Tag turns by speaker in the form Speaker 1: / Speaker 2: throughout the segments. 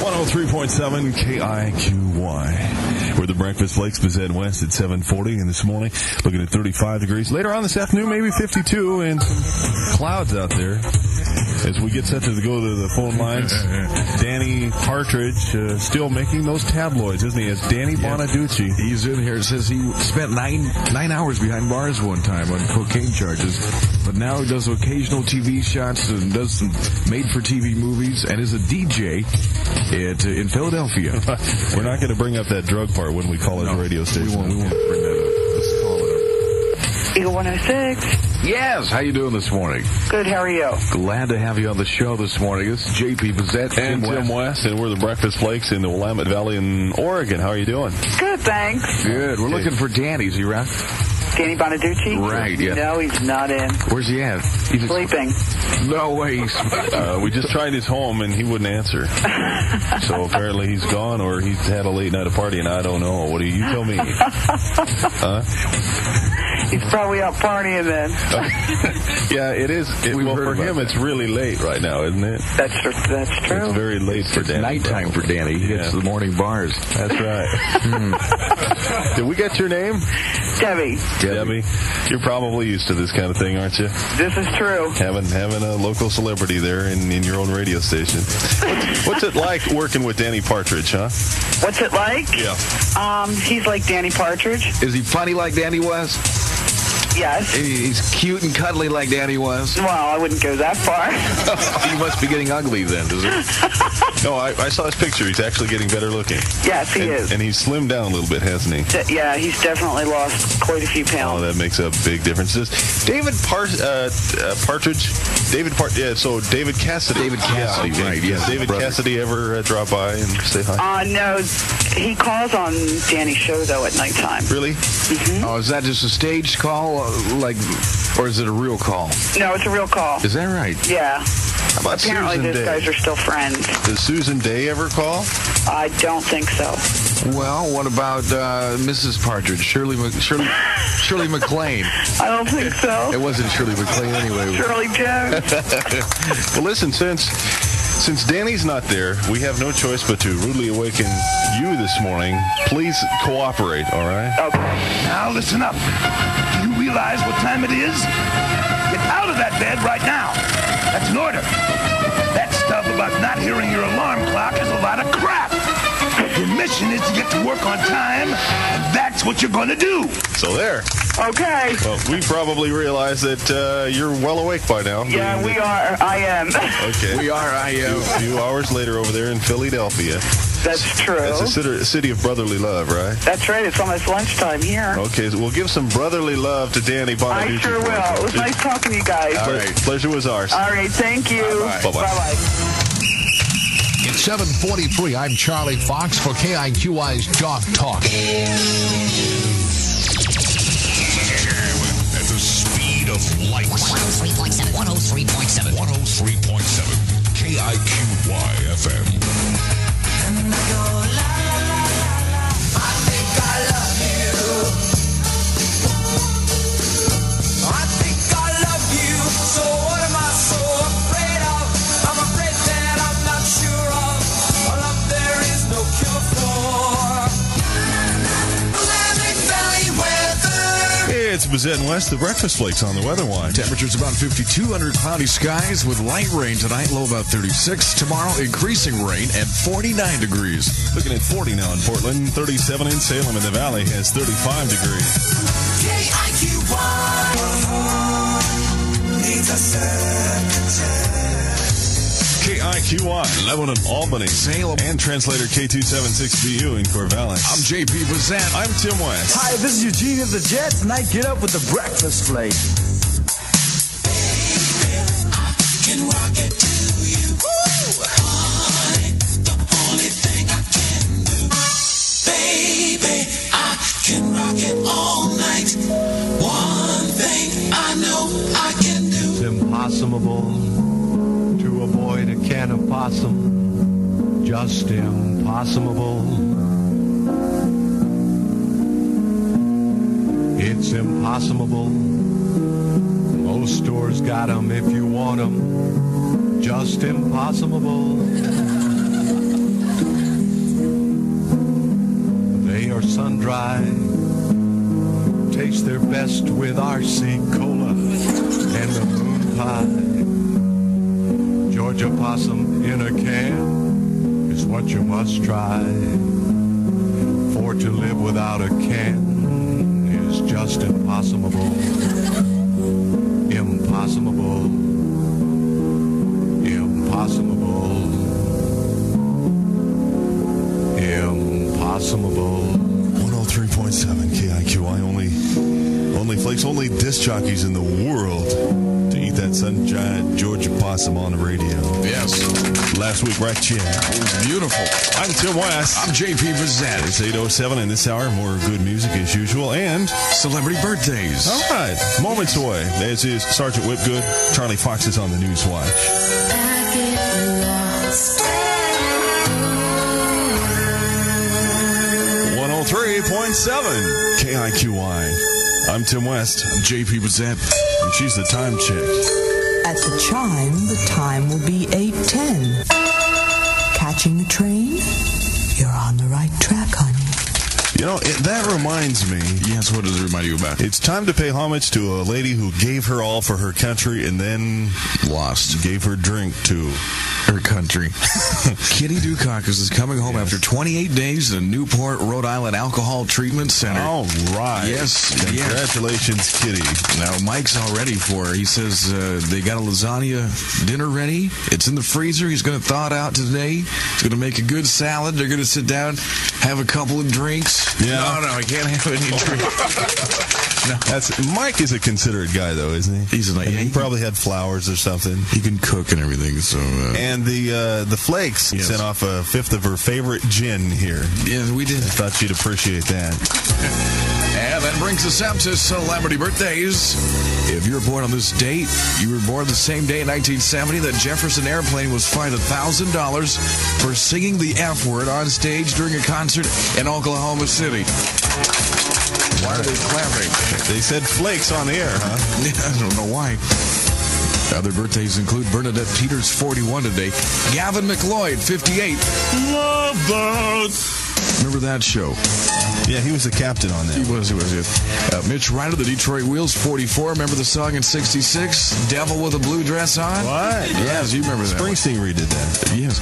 Speaker 1: 103.7 KIQY. We're the Breakfast Flakes, Bzet West at 7:40, and this morning looking at 35 degrees. Later on this afternoon, maybe 52, and some clouds out there. As we get set to go to the phone lines, Danny Partridge still making those tabloids, isn't he? As Danny Bonaducci.
Speaker 2: He's in here. It says he spent nine hours behind bars one time on cocaine charges, but now he does occasional TV shots and does some made-for-TV movies and is a DJ in Philadelphia.
Speaker 1: We're not going to bring up that drug part when we call his radio station.
Speaker 2: We won't bring that up. Let's call it up.
Speaker 3: Eagle 106.
Speaker 2: Yes, how you doing this morning?
Speaker 3: Good, how are you?
Speaker 2: Glad to have you on the show this morning. This is JP Bzet
Speaker 1: and Tim West, and we're the Breakfast Flakes in the Willamette Valley in Oregon. How are you doing?
Speaker 3: Good, thanks.
Speaker 2: Good. We're looking for Danny. Is he around?
Speaker 3: Danny Bonaducci?
Speaker 2: Right, yeah.
Speaker 3: No, he's not in.
Speaker 2: Where's he at?
Speaker 3: He's sleeping.
Speaker 2: No way.
Speaker 1: We just tried his home, and he wouldn't answer. So apparently he's gone, or he's had a late night of party, and I don't know. What do you tell me? Huh?
Speaker 3: He's probably out partying then.
Speaker 1: Yeah, it is. Well, for him, it's really late right now, isn't it?
Speaker 3: That's true.
Speaker 1: It's very late for Danny.
Speaker 2: Nighttime for Danny. He gets the morning bars.
Speaker 1: That's right. Did we get your name?
Speaker 3: Debbie.
Speaker 1: You're probably used to this kind of thing, aren't you?
Speaker 3: This is true.
Speaker 1: Having a local celebrity there in your own radio station. What's it like working with Danny Partridge, huh?
Speaker 3: What's it like?
Speaker 1: Yeah.
Speaker 3: He's like Danny Partridge.
Speaker 2: Is he funny like Danny was?
Speaker 3: Yes.
Speaker 2: He's cute and cuddly like Danny was?
Speaker 3: Well, I wouldn't go that far.
Speaker 2: He must be getting ugly then, does he?
Speaker 1: No, I saw his picture. He's actually getting better looking.
Speaker 3: Yes, he is.
Speaker 1: And he's slimmed down a little bit, hasn't he?
Speaker 3: Yeah, he's definitely lost quite a few pounds.
Speaker 1: Oh, that makes a big difference. Does David Partridge? So David Cassidy.
Speaker 2: David Cassidy, right. Yes,
Speaker 1: David Cassidy ever drop by and say hi?
Speaker 3: No. He calls on Danny's show, though, at nighttime.
Speaker 1: Really?
Speaker 3: Mm-hmm.
Speaker 2: Oh, is that just a staged call? Or is it a real call?
Speaker 3: No, it's a real call.
Speaker 2: Is that right?
Speaker 3: Yeah.
Speaker 1: How about
Speaker 3: Apparently
Speaker 1: Susan
Speaker 3: those
Speaker 1: Day?
Speaker 3: guys are still friends.
Speaker 1: Does Susan Day ever call?
Speaker 3: I don't think so.
Speaker 2: Well, what about Mrs. Partridge, Shirley MacLaine?
Speaker 3: I don't think so.
Speaker 2: It wasn't Shirley MacLaine anyway.
Speaker 3: Shirley Jones.
Speaker 1: Well, listen, since Danny's not there, we have no choice but to rudely awaken you this morning. Please cooperate, all right?
Speaker 3: Okay.
Speaker 4: Now listen up. Do you realize what time it is? Get out of that bed right now. That's an order. That stuff about not hearing your alarm clock is a lot of crap. Your mission is to get to work on time, and that's what you're going to do.
Speaker 1: So there.
Speaker 3: Okay.
Speaker 1: Well, we probably realize that you're well awake by now.
Speaker 3: Yeah, we are. I am.
Speaker 1: Okay.
Speaker 2: We are. I am.
Speaker 1: A few hours later over there in Philadelphia.
Speaker 3: That's true.
Speaker 1: It's a city of brotherly love, right?
Speaker 3: That's right. It's almost lunchtime here.
Speaker 1: Okay, so we'll give some brotherly love to Danny Bonaducci.
Speaker 3: I sure will. It was nice talking to you guys.
Speaker 1: All right. Pleasure was ours.
Speaker 3: All right. Thank you.
Speaker 1: Bye-bye.
Speaker 3: Bye-bye.
Speaker 5: It's 7:43. I'm Charlie Fox for KIQY's Jock Talk.
Speaker 6: At the speed of light. 103.7. 103.7. 103.7. KIQY FM.
Speaker 7: And I go, la, la, la, la, I think I love you. I think I love you. So what am I so afraid of? I'm afraid that I'm not sure of. A love there is no cure for. Willamette Valley weather.
Speaker 1: It's Bzet and West, the Breakfast Flakes on the Weather Watch.
Speaker 2: Temperatures about 52 under cloudy skies with light rain tonight, low about 36. Tomorrow, increasing rain at 49 degrees.
Speaker 1: Looking at 40 now in Portland, 37 in Salem, and the Valley has 35 degrees.
Speaker 7: KIQY needs a second chance.
Speaker 1: KIQY, Lebanon, Albany, Salem, and translator K276BU in Corvallis.
Speaker 2: I'm JP Bzet.
Speaker 1: I'm Tim West.
Speaker 8: Hi, this is Eugene of the Jets, and I get up with the Breakfast Flakes.
Speaker 7: Can rock it to you. Honey, the only thing I can do. Baby, I can rock it all night. One thing I know I can do.
Speaker 9: It's impossible to avoid a can of possum. Just impossible. It's impossible. Most stores got 'em if you want 'em. Just impossible. dry. Taste their best with RC Cola and the moon pie. Georgia possum in a can is what you must try. For to live without a can is just impossible. Impossible. Impossible. Impossible.
Speaker 1: 103.7 KIQI. Only Flakes, only disc jockeys in the world to eat that sunshine Georgia possum on the radio.
Speaker 2: Yes.
Speaker 1: Last week, right, Jim?
Speaker 2: It was beautiful.
Speaker 1: I'm Tim West.
Speaker 2: I'm JP Bzet.
Speaker 1: It's 8:07 in this hour. More good music as usual. And
Speaker 2: celebrity birthdays.
Speaker 1: all right, moments away. As is Sergeant Whipgood. Charlie Fox is on the News Watch. 103.7 KIQI. I'm Tim West.
Speaker 2: I'm JP Bzet.
Speaker 1: And she's the time chick.
Speaker 10: At the chime, the time will be 8:10. Catching the train? You're on the right track, honey.
Speaker 1: You know, that reminds me.
Speaker 2: Yes, what does it remind you about?
Speaker 1: It's time to pay homage to a lady who gave her all for her country and then
Speaker 2: Lost.
Speaker 1: gave her drink to
Speaker 2: her country. Kitty Dukakis is coming home after 28 days in a Newport, Rhode Island alcohol treatment center.
Speaker 1: All right.
Speaker 2: Yes.
Speaker 1: Congratulations, Kitty.
Speaker 2: Now, Mike's all ready for her. He says they got a lasagna dinner ready. It's in the freezer. He's going to thaw it out today. He's going to make a good salad. They're going to sit down, have a couple of drinks.
Speaker 1: Yeah.
Speaker 2: No, I can't have any drinks. No.
Speaker 1: Mike is a considerate guy, though, isn't he?
Speaker 2: He's
Speaker 1: he probably had flowers or something.
Speaker 2: He can cook and everything. So
Speaker 1: and the Flakes sent off a fifth of her favorite gin here.
Speaker 2: Yeah, we did.
Speaker 1: I thought she'd appreciate that.
Speaker 2: And that brings us up to celebrity birthdays. If you were born on this date, you were born the same day in 1970 that Jefferson Airplane was fined $1,000 for singing the F word on stage during a concert in Oklahoma City. Why are they clapping?
Speaker 1: They said Flakes on the air, huh?
Speaker 2: I don't know why. Other birthdays include Bernadette Peters, 41 today. Gavin McLeod, 58. Love Boat. Remember that show?
Speaker 1: Yeah, he was the captain on that.
Speaker 2: He was. Mitch Ryder, the Detroit Wheels, 44. Remember the song in 66? Devil with a Blue Dress On?
Speaker 1: What?
Speaker 2: Yes, you remember that.
Speaker 1: Springsteen redid that.
Speaker 2: Yes.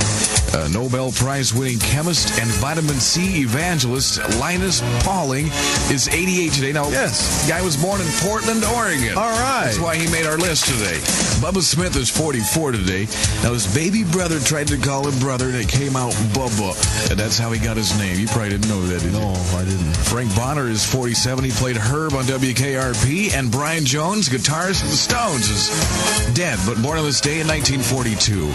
Speaker 2: Nobel Prize-winning chemist and vitamin C evangelist Linus Pauling is 88 today. Now,
Speaker 1: yes,
Speaker 2: the guy was born in Portland, Oregon.
Speaker 1: All right.
Speaker 2: That's why he made our list today. Bubba Smith is 44 today. Now, his baby brother tried to call him brother, and it came out Bubba. And that's how he got his name. You probably didn't know that, did you?
Speaker 1: No, I didn't.
Speaker 2: Frank Bonner is 47. He played Herb on WKRP. And Brian Jones, guitarist of the Stones, is dead, but born on this day in 1942.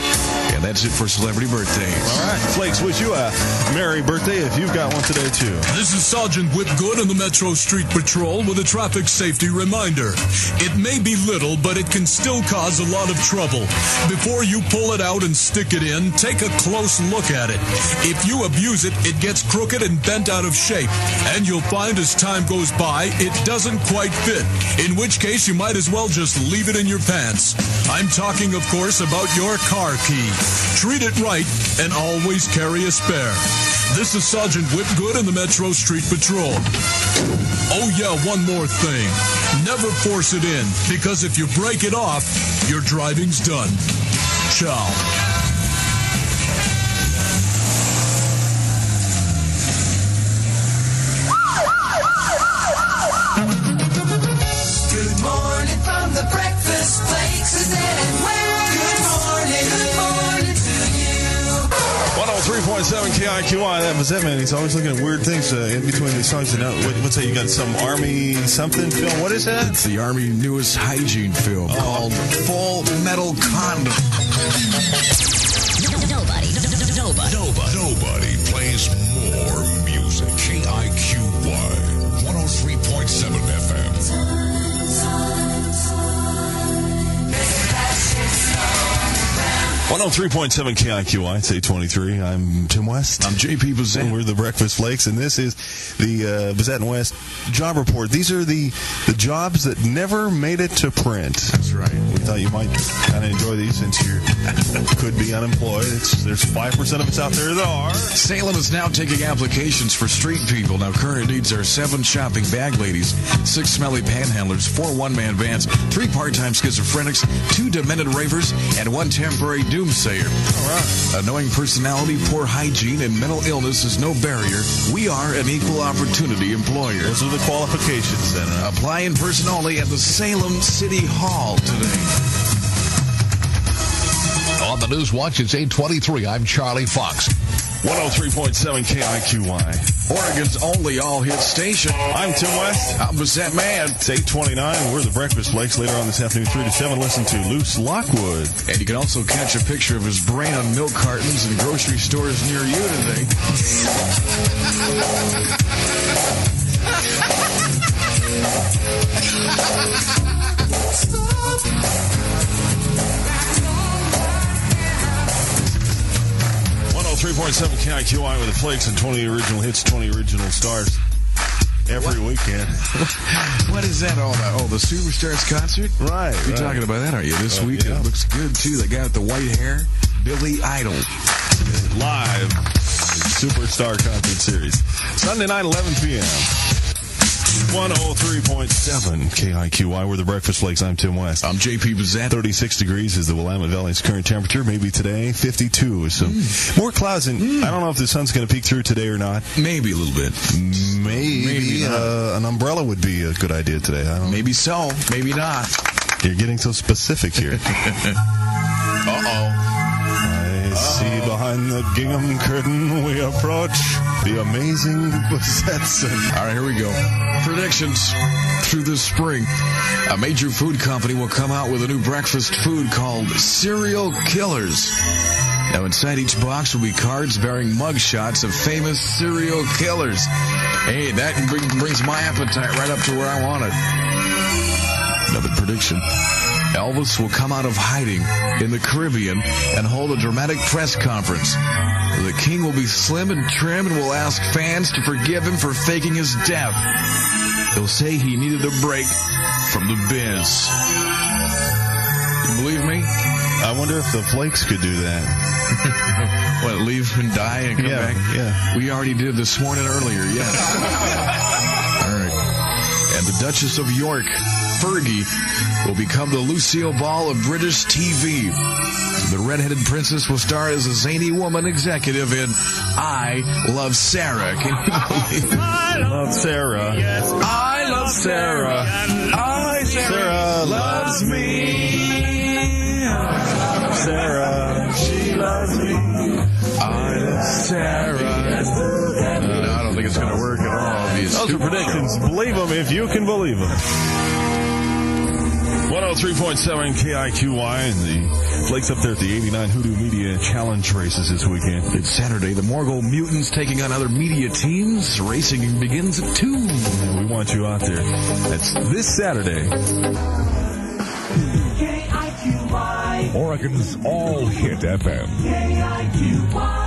Speaker 2: And that's it for celebrity birthdays.
Speaker 1: All right. Flakes, wish you a merry birthday if you've got one today, too.
Speaker 11: This is Sergeant Whipgood in the Metro Street Patrol with a traffic safety reminder. It may be little, but it can still cause a lot of trouble. Before you pull it out and stick it in, take a close look at it. If you abuse it, it gets crooked and bent out of shape. And you'll find as time goes by, it doesn't quite fit. In which case, you might as well just leave it in your pants. I'm talking, of course, about your car key. Treat it right and always carry a spare. This is Sergeant Whipgood in the Metro Street Patrol. Oh yeah, one more thing. Never force it in, because if you break it off, your driving's done. Ciao.
Speaker 7: Good morning from the breakfast flakes. Is it and where? Good morning to you.
Speaker 1: 103.7 KIQI. That was that, man. He's always looking at weird things in between these songs. What's that? You got some Army something film? What is that?
Speaker 2: It's the Army newest hygiene film called Full Metal Condom.
Speaker 6: Nobody plays more music. KIQY 103.7 FM.
Speaker 1: 103.7 103.7 KIQI, it's 823. I'm Tim West.
Speaker 2: I'm JP Bzet.
Speaker 1: We're the Breakfast Flakes, and this is the Bzet and West job report. These are the jobs that never made it to print.
Speaker 2: That's right.
Speaker 1: We thought you might kind of enjoy these since you could be unemployed. There's 5% of us out there that are.
Speaker 2: Salem is now taking applications for street people. Now, current needs are 7 shopping bag ladies, 6 smelly panhandlers, 4 one-man bands, 3 part-time schizophrenics, 2 demented ravers, and 1 temporary doomsayer.
Speaker 1: All right.
Speaker 2: Annoying personality, poor hygiene, and mental illness is no barrier. We are an equal opportunity employer.
Speaker 1: Those are the qualifications then.
Speaker 2: Apply in person only at the Salem City Hall today.
Speaker 5: On the News Watch, it's 823. I'm Charlie Fox.
Speaker 1: 103.7 KIQY.
Speaker 2: Oregon's only all-hit station.
Speaker 1: I'm Tim West.
Speaker 2: I'm Bzet Man.
Speaker 1: It's 829. We're the Breakfast Flakes. Later on this afternoon, 3 to 7, listen to Luce Lockwood.
Speaker 2: And you can also catch a picture of his brain on milk cartons in grocery stores near you today.
Speaker 1: .7 KIQI with the Flakes and 20 original hits, 20 original stars every weekend.
Speaker 2: What is that all about? Oh, the Superstars concert?
Speaker 1: Right.
Speaker 2: You're talking about that, aren't you? This week
Speaker 1: yeah.
Speaker 2: It looks good, too. The guy with the white hair, Billy Idol.
Speaker 1: Live Superstar Concert Series. Sunday night, 11 p.m. 103.7 KIQY. We're the Breakfast Flakes. I'm Tim West.
Speaker 2: I'm JP Bzet.
Speaker 1: 36 degrees is the Willamette Valley's current temperature. Maybe today, 52 with some more clouds. And I don't know if the sun's going to peek through today or not.
Speaker 2: Maybe a little bit.
Speaker 1: Maybe an umbrella would be a good idea today. I don't know.
Speaker 2: Maybe so. Maybe not.
Speaker 1: You're getting so specific here.
Speaker 2: Uh-oh.
Speaker 1: I see behind the gingham curtain we approach the amazing Bzetson.
Speaker 2: All right, here we go. Predictions through this spring. A major food company will come out with a new breakfast food called Serial Killers. Now, inside each box will be cards bearing mugshots of famous serial killers. Hey, that brings my appetite right up to where I want it. Another prediction. Elvis will come out of hiding in the Caribbean and hold a dramatic press conference. The king will be slim and trim and will ask fans to forgive him for faking his death. He'll say he needed a break from the biz. You believe me?
Speaker 1: I wonder if the Flakes could do that.
Speaker 2: What, leave and die and come back?
Speaker 1: Yeah.
Speaker 2: We already did this morning earlier, yes. All right. And the Duchess of York, Fergie, will become the Lucille Ball of British TV. The redheaded princess will star as a zany woman executive in I Love Sarah. Can you believe it?
Speaker 1: I love Sarah.
Speaker 7: Yes,
Speaker 2: I love Sarah.
Speaker 1: Sarah loves me. Sarah, she loves me.
Speaker 2: I love Sarah. No, I don't think it's going to work at all.
Speaker 1: Those are predictions. Believe them if you can believe them. 103.7 KIQY and the Flakes up there at the 89 Hoodoo Media Challenge races this weekend.
Speaker 2: It's Saturday. The Morgul Mutants taking on other media teams. Racing begins at 2.
Speaker 1: And we want you out there. That's this Saturday.
Speaker 6: KIQY. Oregon's all-hit FM.
Speaker 7: KIQY.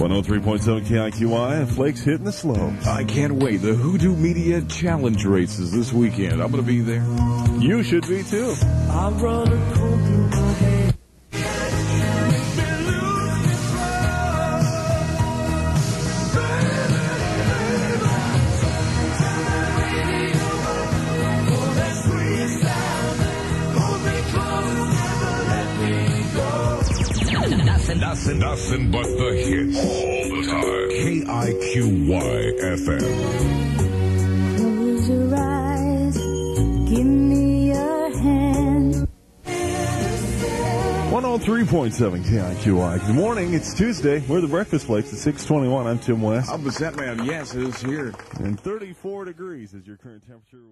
Speaker 1: 103.7 KIQY and Flakes hitting the slopes.
Speaker 2: I can't wait. The Hoodoo Media Challenge races this weekend. I'm going to be there.
Speaker 1: You should be too.
Speaker 7: I run a cold through my head.
Speaker 6: Nothing but the hits all the time. KIQY FM.
Speaker 12: Close your eyes, give me your hand.
Speaker 1: 103.7 KIQY. Good morning. It's Tuesday. We're the Breakfast Flakes at 621. I'm Tim West.
Speaker 2: I'm Bzet Man. Yes, it is here.
Speaker 1: And 34 degrees is your current temperature.